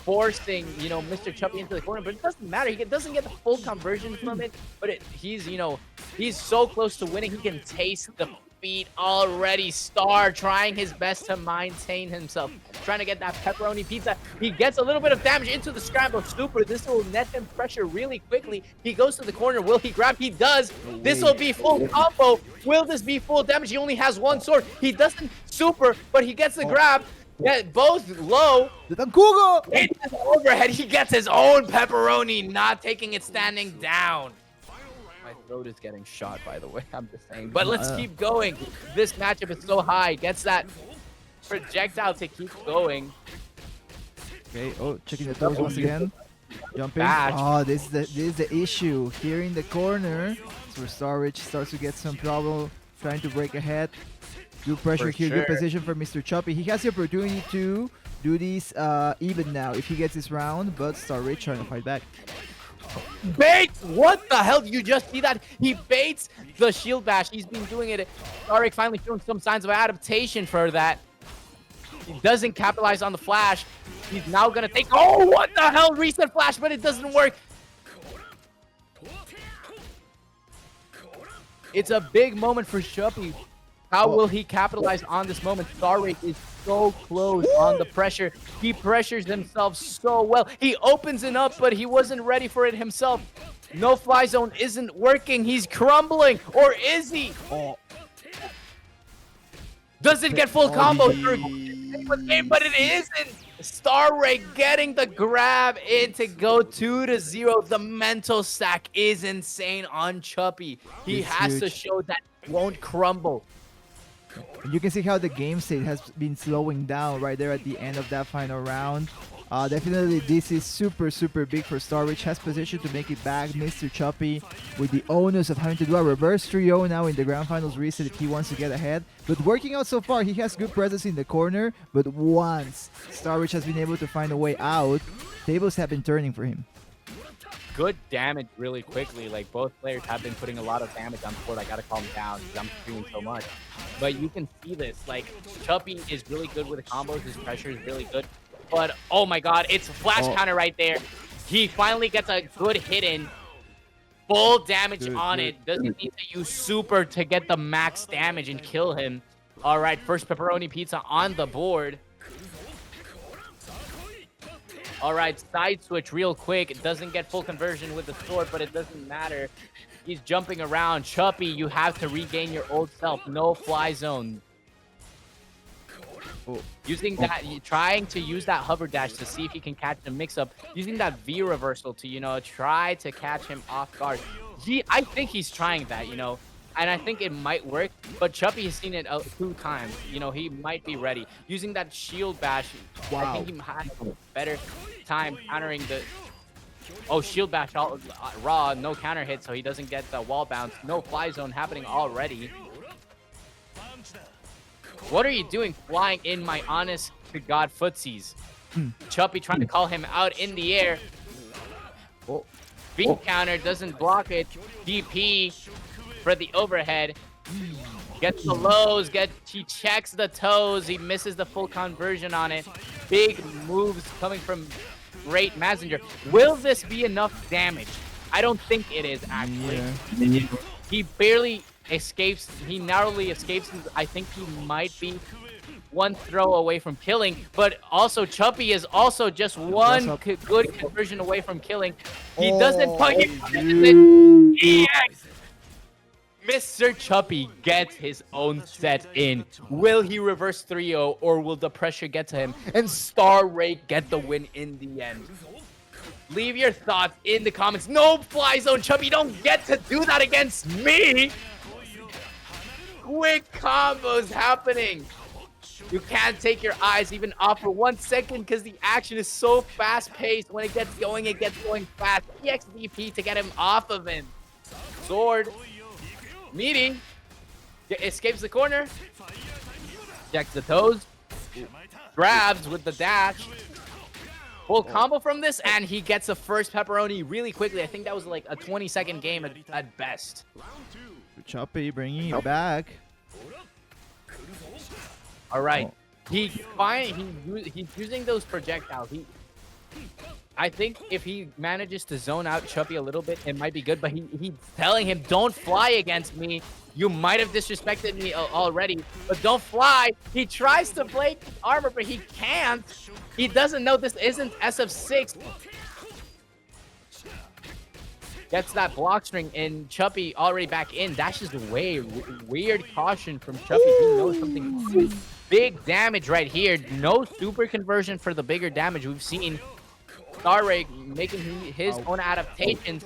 forcing, Mr. Chuppy into the corner, but it doesn't matter. He doesn't get the full conversion from it, but he's so close to winning. He can taste the feet already. Star trying his best to maintain himself, trying to get that pepperoni pizza. He gets a little bit of damage into the scramble super. This will net him pressure really quickly. He goes to the corner. Will he grab? He does. This will be full combo. Will this be full damage? He only has one sword. He doesn't super, but he gets the grab. Yeah, both low. The Dancouga! Into the overhead. He gets his own pepperoni, not taking it standing down. My throat is getting shot, by the way. I'm just saying. But let's keep going. This matchup is so high. Gets that projectile to keep going. Okay. Oh, checking the toes once again. Jumping. Bash. Oh, this is the issue here in the corner. So Starrich starts to get some trouble trying to break ahead. Good pressure here, good position for Mr. Chuppy. He has the opportunity to do this even now if he gets this round, but Starrich trying to fight back. Bait! What the hell? Did you just see that? He baits the shield bash. He's been doing it. Starrich finally showing some signs of adaptation for that. He doesn't capitalize on the flash. He's now going to take... Oh, what the hell? Reset flash, but it doesn't work. It's a big moment for Chuppy. How will he capitalize on this moment? Starrake is so close on the pressure. He pressures himself so well. He opens it up, but he wasn't ready for it himself. No fly zone isn't working. He's crumbling. Or is he? Oh. Does it get full combo through? But it isn't. Starrake getting the grab in to go 2-0. The mental stack is insane on Chuppy. He has to show that he won't crumble. You can see how the game state has been slowing down right there at the end of that final round. Definitely this is super big for Starrich. Has position to make it back. Mr. Chuppy with the onus of having to do a reverse trio now in the grand finals reset if he wants to get ahead. But working out so far, he has good presence in the corner. But once Starrich has been able to find a way out, tables have been turning for him. Good damage really quickly. Like, both players have been putting a lot of damage on the board. I gotta calm down because I'm doing so much. But you can see this. Like, Chuppy is really good with the combos. His pressure is really good. But, oh my god, it's a flash counter right there. He finally gets a good hit in. Full damage on it. Doesn't need to use super to get the max damage and kill him. All right, first pepperoni pizza on the board. All right, side switch real quick. It doesn't get full conversion with the sword, but it doesn't matter. He's jumping around. Chuppy, you have to regain your old self. No fly zone. Using that, trying to use that hover dash to see if he can catch the mix-up. Using that V reversal to, try to catch him off guard. I think he's trying that, and I think it might work. But Chuppy has seen it 2 times. He might be ready. Using that shield bash, I think he has a better time countering the... Oh, shield bash raw, no counter hit, so he doesn't get the wall bounce. No fly zone happening already. What are you doing flying in my honest to God footsies? Chuppy trying to call him out in the air. Beat counter doesn't block it. DP for the overhead. Gets the lows, he checks the toes. He misses the full conversion on it. Big moves coming from great Mazinger. Will this be enough damage? I don't think it is, actually. Yeah. He barely escapes. He narrowly escapes. I think he might be 1 throw away from killing, but also Chuppy is also just 1 good conversion away from killing. He doesn't fucking Mr. Chuppy gets his own set in. Will he reverse 3-0 or will the pressure get to him and Star Rake get the win in the end? Leave your thoughts in the comments. No fly zone, Chuppy. Don't get to do that against me. Quick combos happening. You can't take your eyes even off for 1 second because the action is so fast-paced. When it gets going fast. EXDP to get him off of him. Sword. Meeting. Escapes the corner. Checks the toes. Grabs with the dash. Full combo from this, and he gets the first pepperoni really quickly. I think that was like a 20-second game at best. Chuppy bringing it back. All right, he's using those projectiles. I think if he manages to zone out Chuppy a little bit, it might be good. But he's telling him, "Don't fly against me. You might have disrespected me already, but don't fly." He tries to break armor, but he can't. He doesn't know this isn't SF6. Gets that block string, and Chuppy already back in. Dashes away. Weird caution from Chuppy. He knows something. Big damage right here. No super conversion for the bigger damage. We've seen Star Rake making his own adaptations.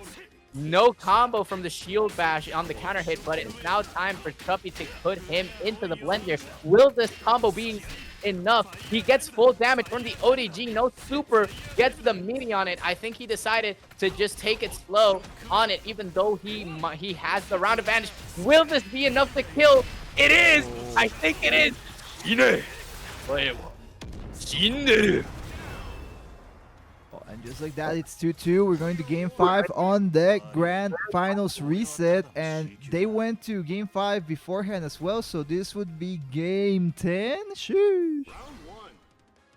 No combo from the shield bash on the counter hit, but it's now time for Chuppy to put him into the blender. Will this combo be enough? He gets full damage from the ODG. No super. Gets the mini on it. I think he decided to just take it slow on it, even though he has the round advantage. Will this be enough to kill? It is. I think it is. And just like that, it's 2-2. We're going to Game 5 on the Grand Finals reset. And they went to Game 5 beforehand as well. So this would be Game 10. Sheesh.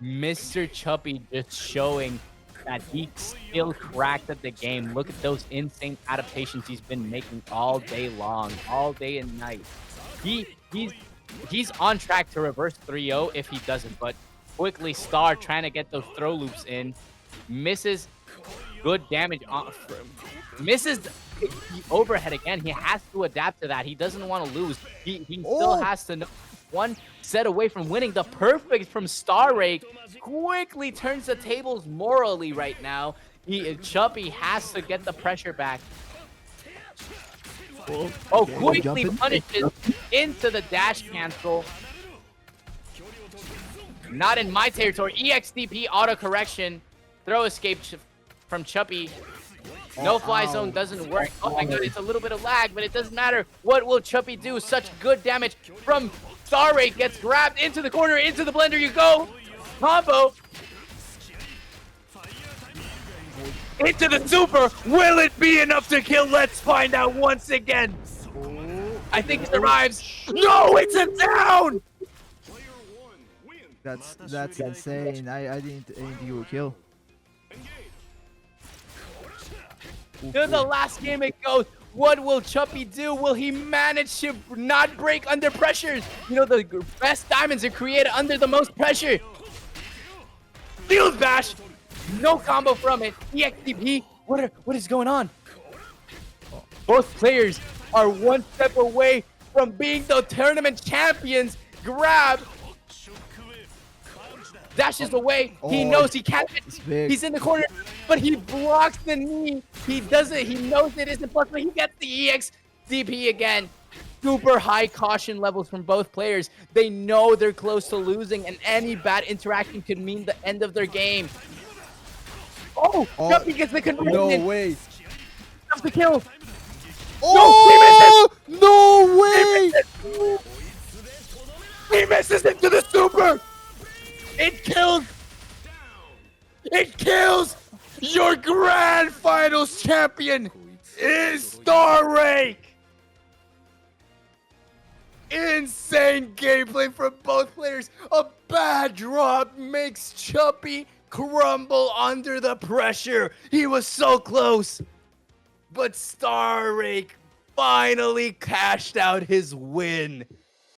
Mr. Chuppy just showing that he's still cracked at the game. Look at those insane adaptations he's been making all day long, all day and night. He's on track to reverse 3-0 if he doesn't. But quickly Star trying to get those throw loops in. Misses good damage misses the overhead again. He has to adapt to that. He doesn't want to lose. He still has to know 1 set away from winning. The perfect from Star Rake quickly turns the tables morally right now. Chuppy has to get the pressure back. Quickly punishes into the dash cancel. Not in my territory. EXDP auto correction. Throw escape from Chuppy. No fly zone doesn't work. Oh my god, it's a little bit of lag, but it doesn't matter. What will Chuppy do? Such good damage from Star Rake. Gets grabbed into the corner, into the blender you go. Combo. Into the super. Will it be enough to kill? Let's find out once again. I think it survives. No, it's a down. That's insane. I didn't think you would kill. To the last game it goes. What will Chuppy do? Will he manage to not break under pressure? The best diamonds are created under the most pressure. Field bash. No combo from it. EXTP. What is going on? Both players are one step away from being the tournament champions. Grab. Dashes away. He knows he can't. He's in the corner, but he blocks the knee. He doesn't. He knows it isn't plus, but he gets the EXDP again. Super high caution levels from both players. They know they're close to losing, and any bad interaction could mean the end of their game. Oh, Jumpy gets the conversion. No way. That's the kill. Oh, no way. He misses into the super. It kills. It kills. Your grand finals champion is Star Rake. Insane gameplay from both players. A bad drop makes Chuppy crumble under the pressure. He was so close. But Star Rake finally cashed out his win.